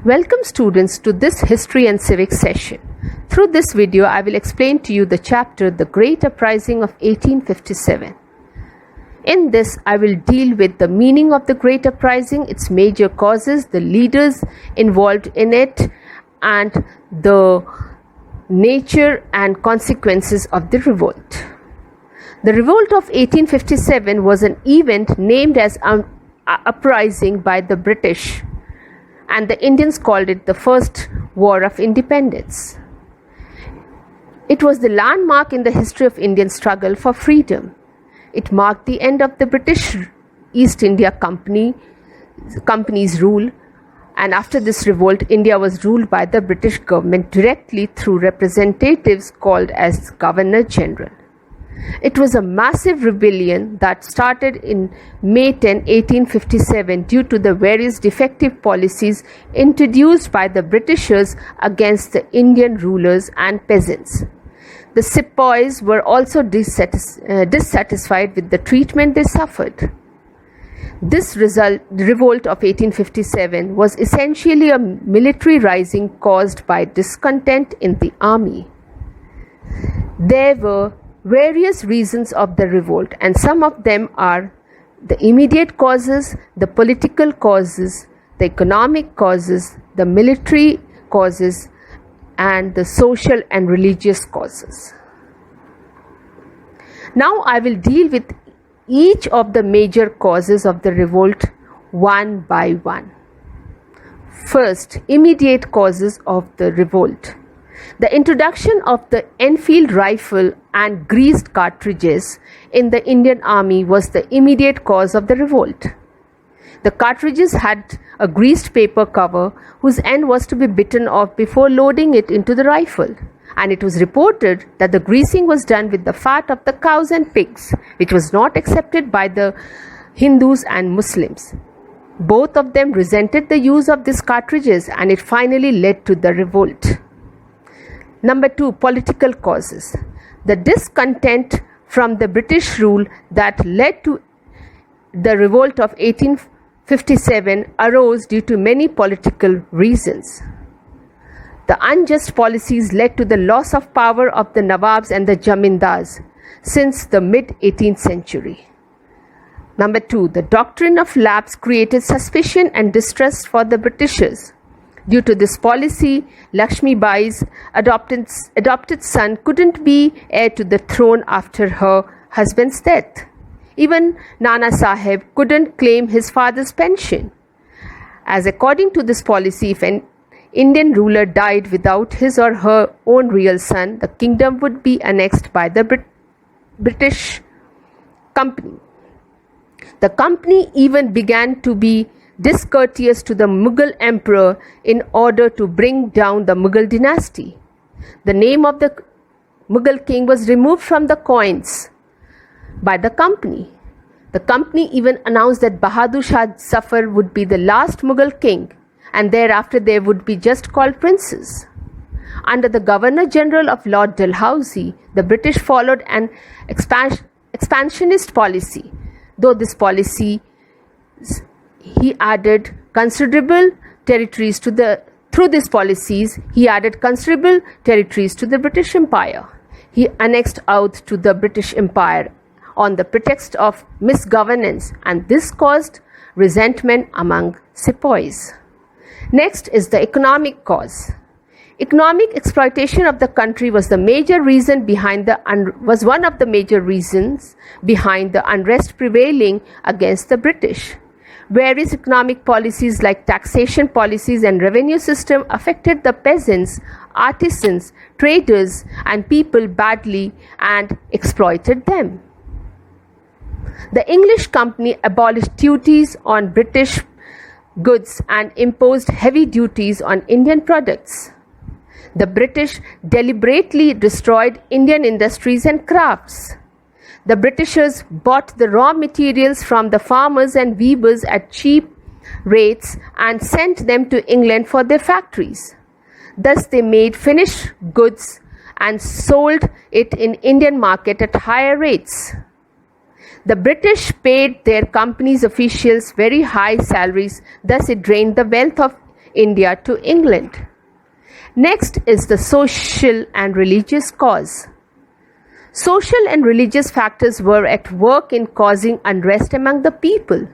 Welcome students to this history and civics session. Through this video, I will explain to you the chapter The Great Uprising of 1857. In this, I will deal with the meaning of the Great Uprising, its major causes, the leaders involved in it, and the nature and consequences of the revolt. The revolt of 1857 was an event named as an uprising by the British, and the Indians called it the First War of Independence. It was the landmark in the history of Indian struggle for freedom. It marked the end of the British East India Company's rule, and after this revolt, India was ruled by the British government directly through representatives called as Governor General. It was a massive rebellion that started in May 10, 1857 due to the various defective policies introduced by the Britishers against the Indian rulers and peasants. The sepoys were also dissatisfied with the treatment they suffered. This revolt of 1857 was essentially a military rising caused by discontent in the army. There were various reasons of the revolt, and some of them are the immediate causes, the political causes, the economic causes, the military causes, and the social and religious causes. Now I will deal with each of the major causes of the revolt one by one. First, immediate causes of the revolt. The introduction of the Enfield rifle and greased cartridges in the Indian Army was the immediate cause of the revolt. The cartridges had a greased paper cover whose end was to be bitten off before loading it into the rifle, and it was reported that the greasing was done with the fat of the cows and pigs, which was not accepted by the Hindus and Muslims. Both of them resented the use of these cartridges, and it finally led to the revolt. Number 2, political causes. The discontent from the British rule that led to the revolt of 1857 arose due to many political reasons. The unjust policies led to the loss of power of the Nawabs and the Jamindars since the mid-18th century. Number 2, the doctrine of lapse created suspicion and distrust for the Britishers. Due to this policy, Lakshmi Bai's adopted son couldn't be heir to the throne after her husband's death. Even Nana Sahib couldn't claim his father's pension, as according to this policy, if an Indian ruler died without his or her own real son, the kingdom would be annexed by the British company. The company even began to be discourteous to the Mughal emperor in order to bring down the Mughal dynasty. The name of the Mughal king was removed from the coins by the company. The company even announced that Bahadur Shah Zafar would be the last Mughal king, and thereafter they would be just called princes. Under the Governor General of Lord Dalhousie, the British followed an expansionist policy. Though this policy he added considerable territories to the British Empire. He annexed Oudh to the British Empire on the pretext of misgovernance, and this caused resentment among sepoys. Next is the economic cause. Economic exploitation of the country was one of the major reasons behind the unrest prevailing against the British. Various economic policies like taxation policies and revenue system affected the peasants, artisans, traders, and people badly and exploited them. The English company abolished duties on British goods and imposed heavy duties on Indian products. The British deliberately destroyed Indian industries and crafts. The Britishers bought the raw materials from the farmers and weavers at cheap rates and sent them to England for their factories. Thus they made finished goods and sold it in Indian market at higher rates. The British paid their company's officials very high salaries, thus it drained the wealth of India to England. Next is the social and religious cause. Social and religious factors were at work in causing unrest among the people.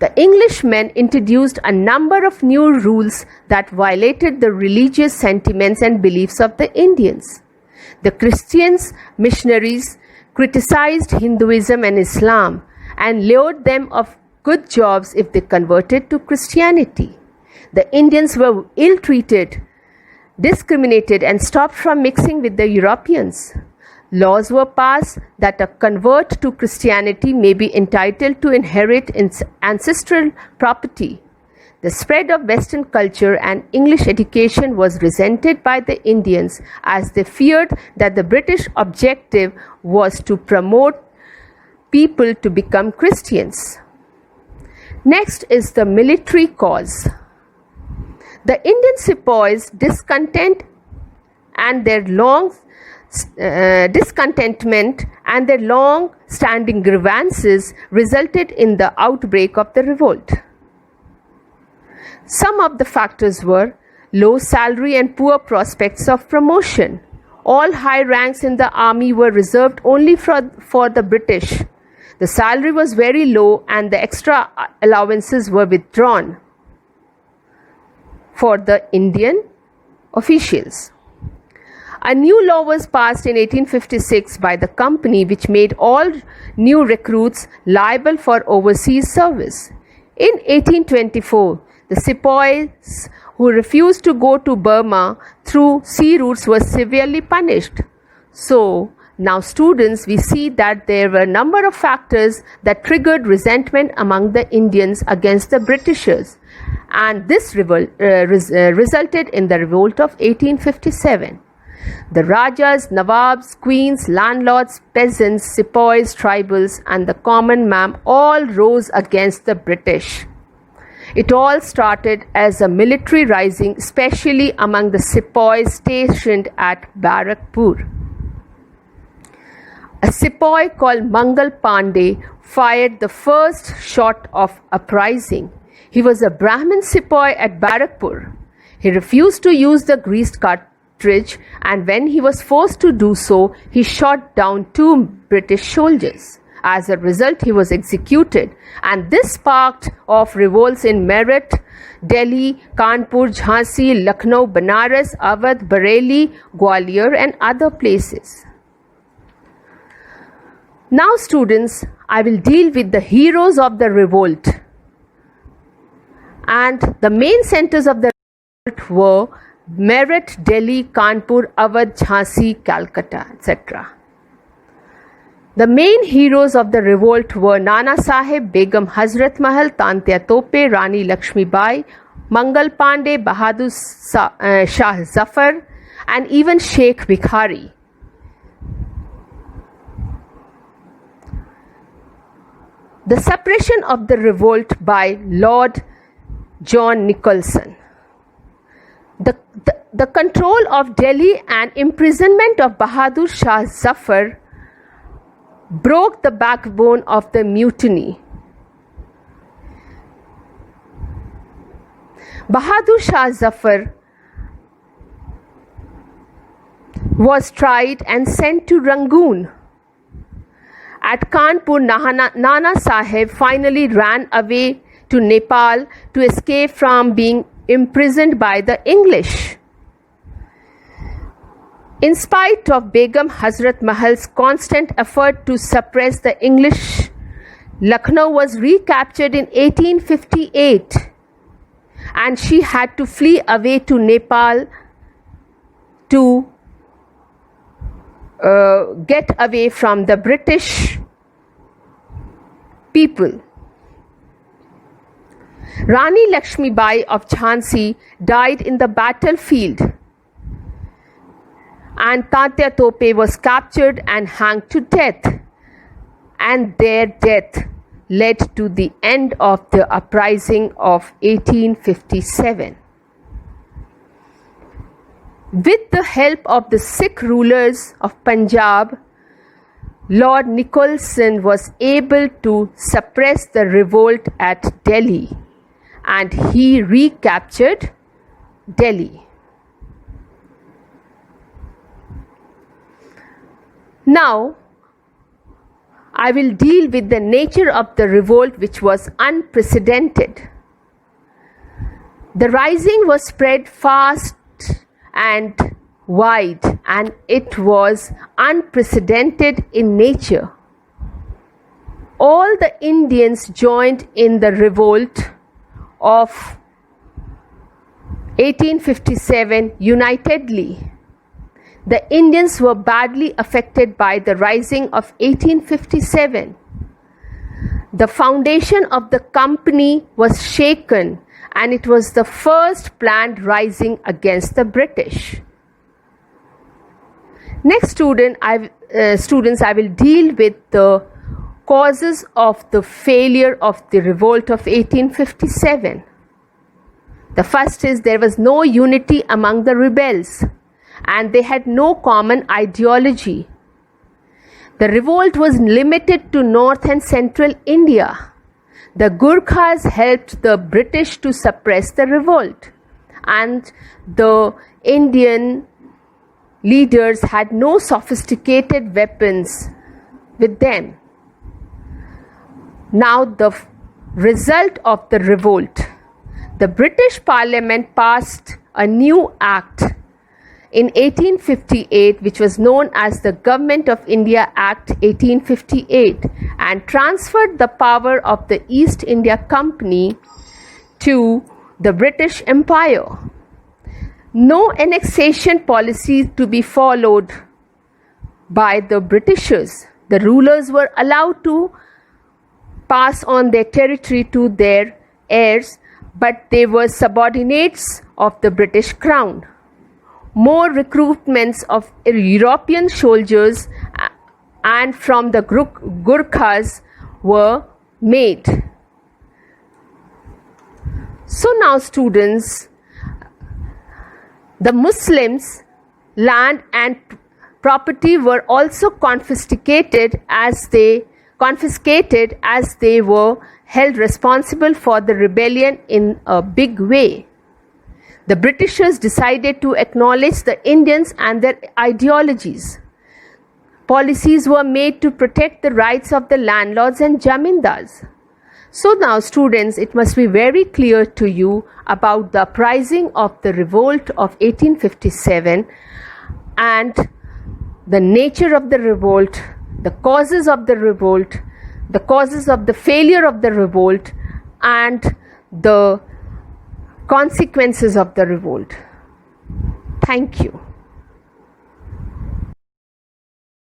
The Englishmen introduced a number of new rules that violated the religious sentiments and beliefs of the Indians. The Christians missionaries criticized Hinduism and Islam and lured them of good jobs if they converted to Christianity. The Indians were ill-treated, discriminated, and stopped from mixing with the Europeans. Laws were passed that a convert to Christianity may be entitled to inherit ancestral property. The spread of Western culture and English education was resented by the Indians as they feared that the British objective was to promote people to become Christians. Next is the military cause. The Indian sepoys' discontentment and their long-standing grievances resulted in the outbreak of the revolt. Some of the factors were low salary and poor prospects of promotion. All high ranks in the army were reserved only for the British. The salary was very low and the extra allowances were withdrawn for the Indian officials. A new law was passed in 1856 by the company which made all new recruits liable for overseas service. In 1824, the sepoys who refused to go to Burma through sea routes were severely punished. So, now students, we see that there were a number of factors that triggered resentment among the Indians against the Britishers, and this resulted in the revolt of 1857. The Rajas, Nawabs, Queens, landlords, peasants, sepoys, tribals, and the common man all rose against the British. It all started as a military rising, especially among the sepoys stationed at Barakpur. A sepoy called Mangal Pandey fired the first shot of uprising. He was a Brahmin sepoy at Barakpur. He refused to use the greased cartridge, and when he was forced to do so, he shot down 2 British soldiers. As a result, he was executed, and this sparked off revolts in Meerut, Delhi, Kanpur, Jhansi, Lucknow, Banaras, Awadh, Bareilly, Gwalior, and other places. Now, students, I will deal with the heroes of the revolt. And the main centers of the revolt were Meerut, Delhi, Kanpur, Awadh, Jhansi, Calcutta, etc. The main heroes of the revolt were Nana Sahib, Begum Hazrat Mahal, Tantia Tope, Rani Lakshmi Bai, Mangal Pandey, Bahadur Shah Zafar, and even Sheikh Bhikhari. The suppression of the revolt by Lord John Nicholson. The control of Delhi and imprisonment of Bahadur Shah Zafar broke the backbone of the mutiny. Bahadur Shah Zafar was tried and sent to Rangoon. At Kanpur, Nana Sahib finally ran away to Nepal to escape from being imprisoned by the English. In spite of Begum Hazrat Mahal's constant effort to suppress the English, Lucknow was recaptured in 1858, and she had to flee away to Nepal to get away from the British people. Rani Lakshmi Bai of Jhansi died in the battlefield, and Tantia Tope was captured and hanged to death, and their death led to the end of the uprising of 1857. With the help of the Sikh rulers of Punjab, Lord Nicholson was able to suppress the revolt at Delhi, and he recaptured Delhi. Now, I will deal with the nature of the revolt, which was unprecedented. The rising was spread fast and wide, and it was unprecedented in nature. All the Indians joined in the revolt of 1857 unitedly. The Indians were badly affected by the rising of 1857. The foundation of the company was shaken, and it was the first planned rising against the British. Next, students, I will deal with the causes of the failure of the revolt of 1857. The first is there was no unity among the rebels, and they had no common ideology. The revolt was limited to North and Central India. The Gurkhas helped the British to suppress the revolt, and the Indian leaders had no sophisticated weapons with them. Now, the result of the revolt. The British Parliament passed a new act in 1858, which was known as the Government of India Act 1858, and transferred the power of the East India Company to the British Empire. No annexation policy to be followed by the Britishers. The rulers were allowed to pass on their territory to their heirs, but they were subordinates of the British Crown. More recruitments of European soldiers and from the Gurkhas were made. So now, students, the Muslims' land and property were also confiscated as they were held responsible for the rebellion in a big way. The Britishers decided to acknowledge the Indians and their ideologies. Policies were made to protect the rights of the landlords and jamindars. So now, students, it must be very clear to you about the uprising of the revolt of 1857 and the nature of the revolt, the causes of the revolt, the causes of the failure of the revolt, and the consequences of the revolt. Thank you.